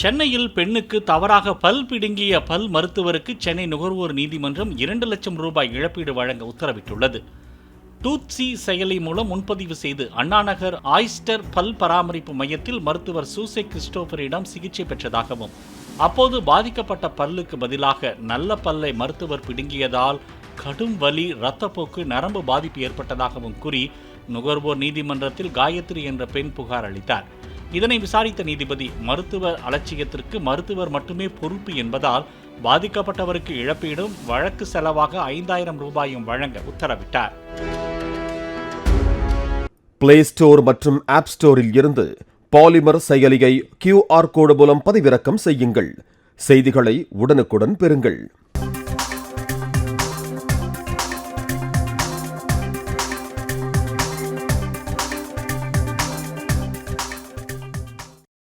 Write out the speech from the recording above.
சென்னையில் பெண்ணுக்கு தவறாக பல் பிடுங்கிய பல் மருத்துவருக்கு சென்னை நுகர்வோர் நீதிமன்றம் 2 லட்சம் ரூபாய் இழப்பீடு வழங்க உத்தரவிட்டுள்ளது. டூத்சி செயலி மூலம் முன்பதிவு செய்து அண்ணாநகர் ஆயிஸ்டர் பல் பராமரிப்பு மையத்தில் மருத்துவர் சூசே கிறிஸ்டோபரிடம் சிகிச்சை பெற்றதாகவும், அப்போது பாதிக்கப்பட்ட பல்லுக்கு பதிலாக நல்ல பல்லை மருத்துவர் பிடுங்கியதால் கடும் வலி, இரத்தப்போக்கு, நரம்பு பாதிப்பு ஏற்பட்டதாகவும் கூறி நுகர்வோர் நீதிமன்றத்தில் காயத்ரி என்ற பெண் புகார் அளித்தார். இதனை விசாரித்த நீதிபதி, மருத்துவர் அலட்சியத்திற்கு மருத்துவர் மட்டுமே பொறுப்பு என்பதால் பாதிக்கப்பட்டவருக்கு இழப்பீடும் வழக்கு செலவாக 5000 ரூபாயும் வழங்க உத்தரவிட்டார். பிளே ஸ்டோர் மற்றும் ஆப் ஸ்டோரில் இருந்து பாலிமர் செயலியை QR கோடு மூலம் பதிவிறக்கம் செய்யுங்கள். செய்திகளை உடனுக்குடன் பெறுங்கள்.